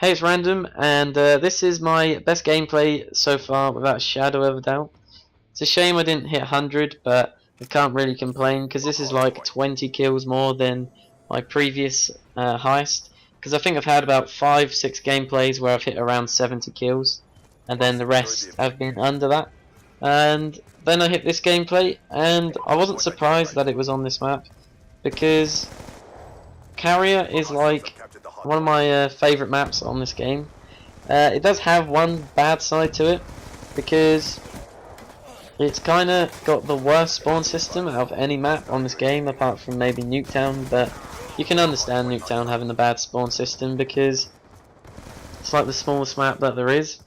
Hey, it's Random, and this is my best gameplay so far without a shadow of a doubt. It's a shame I didn't hit 100, but I can't really complain because this is like 20 kills more than my previous heist. Because I think I've had about 5-6 gameplays where I've hit around 70 kills, and then the rest have been under that. And then I hit this gameplay, and I wasn't surprised that it was on this map because Carrier is like one of my favourite maps on this game. It does have one bad side to it because it's kind of got the worst spawn system out of any map on this game apart from maybe Nuketown, but you can understand Nuketown having a bad spawn system because it's like the smallest map that there is.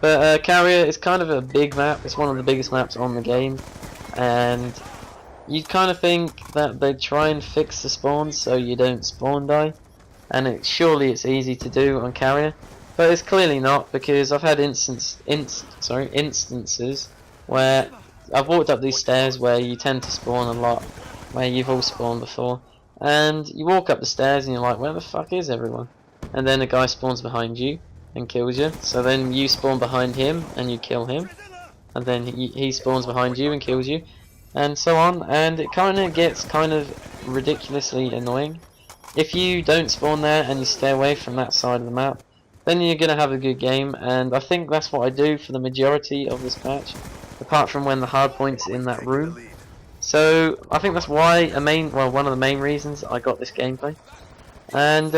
But Carrier is kind of a big map, it's one of the biggest maps on the game, and you'd kind of think that they'd try and fix the spawns so you don't spawn die, and surely it's easy to do on Carrier, but it's clearly not, because I've had instances where I've walked up these stairs where you tend to spawn a lot, where you've all spawned before, and you walk up the stairs and you're like, where the fuck is everyone? And then a guy spawns behind you and kills you, so then you spawn behind him and you kill him, and then he spawns behind you and kills you, and so on, and it kind of gets kind of ridiculously annoying. If you don't spawn there and you stay away from that side of the map, then you're going to have a good game, and I think that's what I do for the majority of this patch, apart from when the hardpoint's in that room. So I think that's why one of the main reasons I got this gameplay. And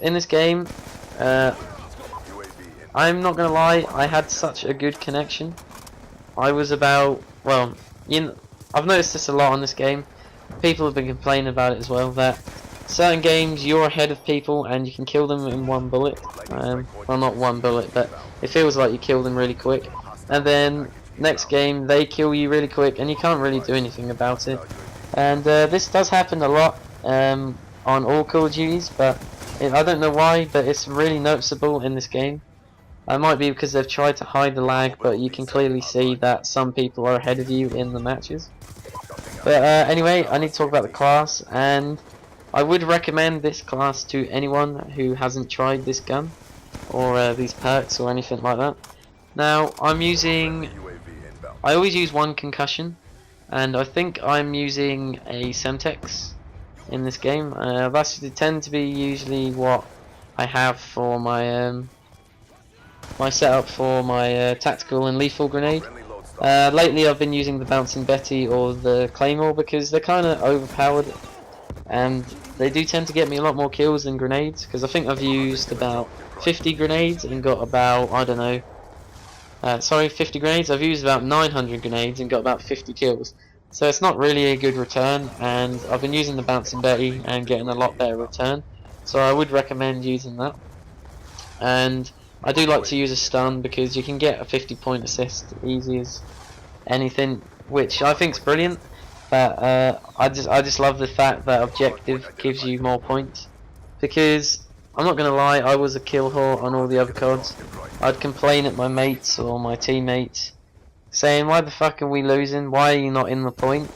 in this game, I'm not going to lie, I had such a good connection. I was about, well, I've noticed this a lot on this game. People have been complaining about it as well, that certain games you're ahead of people and you can kill them in one bullet. Well, not one bullet, but it feels like you kill them really quick. And then next game they kill you really quick and you can't really do anything about it. And this does happen a lot on all Call of Duties, but I don't know why, but it's really noticeable in this game. It might be because they've tried to hide the lag, but you can clearly see that some people are ahead of you in the matches. But anyway, I need to talk about the class, and I would recommend this class to anyone who hasn't tried this gun, or these perks, or anything like that. Now, I always use one concussion, and I think I'm using a Semtex in this game. That's tend to be usually what I have for my my setup for my tactical and lethal grenade. Lately I've been using the Bouncing Betty or the Claymore because they're kind of overpowered and they do tend to get me a lot more kills than grenades, because I think I've used about 50 grenades and got about, I don't know, 50 grenades, I've used about 900 grenades and got about 50 kills. So it's not really a good return, and I've been using the Bouncing Betty and getting a lot better return, so I would recommend using that. And I do like to use a stun because you can get a 50-point assist easy as anything, which I think is brilliant. But I just love the fact that objective gives you more points, because I'm not gonna lie, I was a kill whore on all the other CODs. I'd complain at my mates or my teammates, saying, why the fuck are we losing? Why are you not in the point?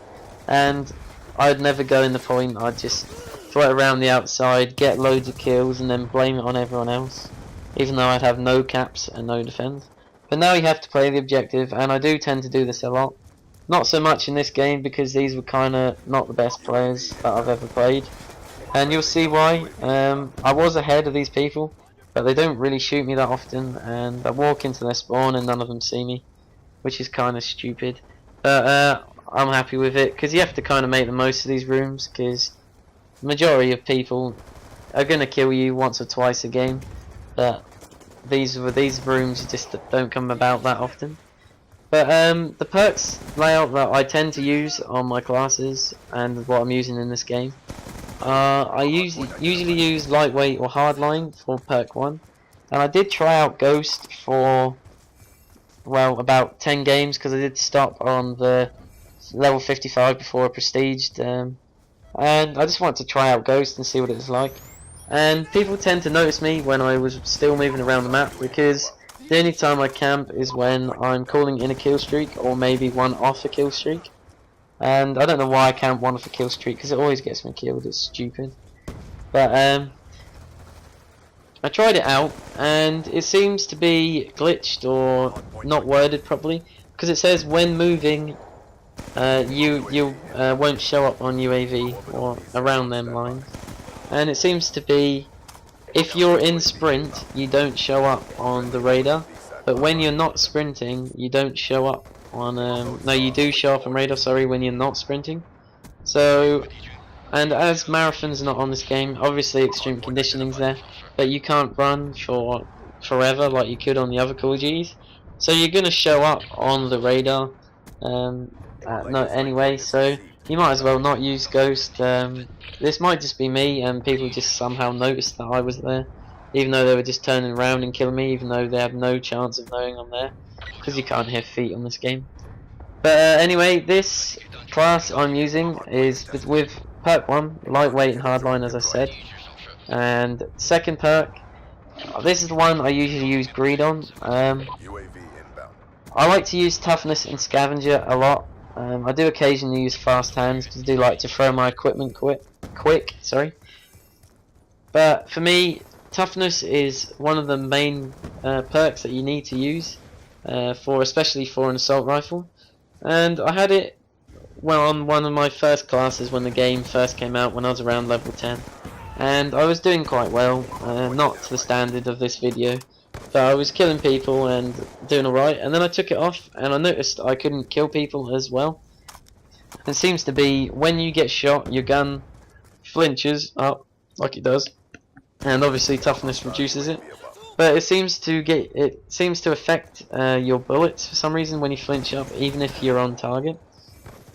And I'd never go in the point. I'd just throw it around the outside, get loads of kills, and then blame it on everyone else, even though I'd have no caps and no defense. But now you have to play the objective, and I do tend to do this a lot. Not so much in this game because these were kind of not the best players that I've ever played, and you'll see why. I was ahead of these people, but they don't really shoot me that often, and I walk into their spawn and none of them see me, which is kind of stupid. But I'm happy with it because you have to kind of make the most of these rooms, because the majority of people are going to kill you once or twice a game. But these rooms just don't come about that often. But the perks layout that I tend to use on my classes and what I'm using in this game, I usually use lightweight or hardline for perk 1, and I did try out Ghost for, well, about 10 games because I did stop on the level 55 before I prestiged, and I just wanted to try out Ghost and see what it was like. And people tend to notice me when I was still moving around the map, because the only time I camp is when I'm calling in a kill streak or maybe one off a kill streak. And I don't know why I camp one off a kill streak, because it always gets me killed. It's stupid. But I tried it out, and it seems to be glitched or not worded properly, because it says when moving, you won't show up on UAV or around them lines, and it seems to be if you're in sprint, you don't show up on the radar, but when you're not sprinting, you don't show up on. No, you do show up on radar. Sorry, when you're not sprinting. So. And as marathon's not on this game, obviously extreme conditioning's there, but you can't run for forever like you could on the other Call of Duties. So you're gonna show up on the radar, no, anyway. So you might as well not use Ghost. This might just be me, and people just somehow noticed that I was there, even though they were just turning around and killing me, even though they had no chance of knowing I'm there, because you can't hear feet on this game. But anyway, this class I'm using is with perk 1, lightweight and hardline, as I said, and second perk, this is the one I usually use greed on. I like to use toughness and scavenger a lot. I do occasionally use fast hands because I do like to throw my equipment quick. Sorry, but for me, toughness is one of the main perks that you need to use especially for an assault rifle. And I had it well on one of my first classes when the game first came out, when I was around level 10, and I was doing quite well, not to the standard of this video, but I was killing people and doing alright, and then I took it off and I noticed I couldn't kill people as well. It seems to be when you get shot, your gun flinches up like it does, and obviously toughness reduces it. But it seems to affect your bullets for some reason when you flinch up, even if you're on target.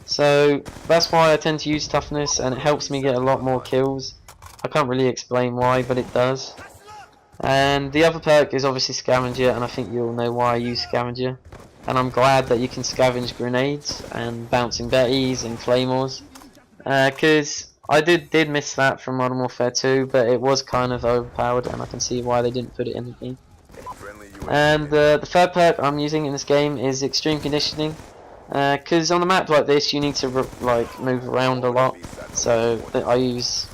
So that's why I tend to use toughness, and it helps me get a lot more kills. I can't really explain why, but it does. And the other perk is obviously scavenger, and I think you'll know why I use scavenger. And I'm glad that you can scavenge grenades and bouncing betties and claymores, because I did miss that from Modern Warfare 2, but it was kind of overpowered, and I can see why they didn't put it in the game. And the third perk I'm using in this game is extreme conditioning, because on a map like this you need to move around a lot. So I use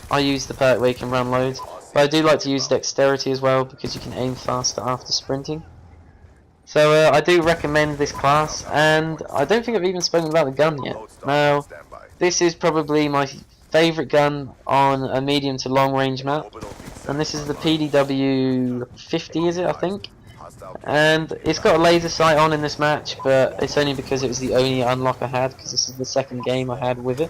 the perk where you can run loads, but I do like to use dexterity as well because you can aim faster after sprinting. So I do recommend this class, and I don't think I've even spoken about the gun yet. Now, this is probably my favourite gun on a medium to long range map, and this is the PDW-50, is it, I think? And it's got a laser sight on in this match, but it's only because it was the only unlock I had, because this is the second game I had with it.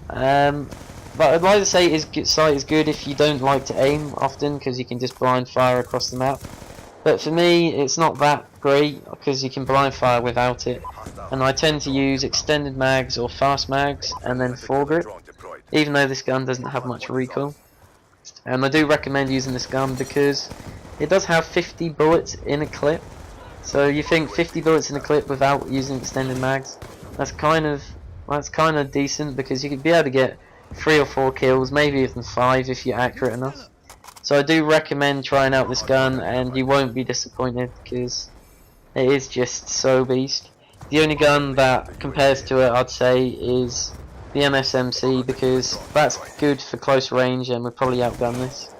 But I'd like to say sight is good if you don't like to aim often, because you can just blind fire across the map. But for me, it's not that great because you can blind fire without it, and I tend to use extended mags or fast mags and then foregrip, even though this gun doesn't have much recoil. And I do recommend using this gun because it does have 50 bullets in a clip. So you think 50 bullets in a clip without using extended mags? That's kind of decent, because you could be able to get 3 or 4 kills, maybe even 5 if you're accurate enough. So I do recommend trying out this gun, and you won't be disappointed because it is just so beast. The only gun that compares to it, I'd say, is the MSMC, because that's good for close range and would probably outgun this.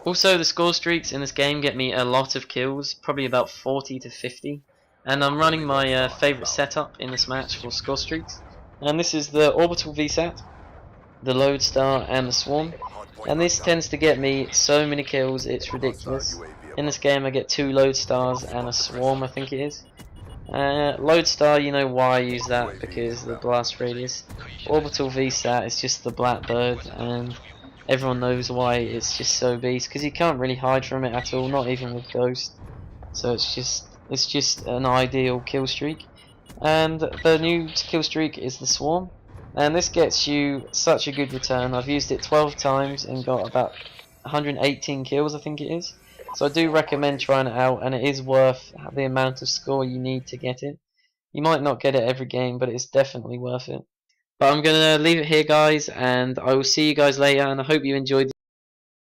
Also, the score streaks in this game get me a lot of kills, probably about 40 to 50, and I'm running my favourite setup in this match for score streaks, and this is the orbital VSAT, the Lodestar and the Swarm. And this tends to get me so many kills, it's ridiculous. In this game I get 2 Lodestars and a Swarm, I think it is. Lodestar, you know why I use that, because of the blast radius. Orbital VSAT is just the Blackbird, and everyone knows why it's just so beast, because you can't really hide from it at all, not even with Ghost. So it's just an ideal kill streak. And the new kill streak is the Swarm. And this gets you such a good return. I've used it 12 times and got about 118 kills, I think it is. So I do recommend trying it out, and it is worth the amount of score you need to get it. You might not get it every game, but it's definitely worth it. But I'm going to leave it here, guys, and I will see you guys later, and I hope you enjoyed this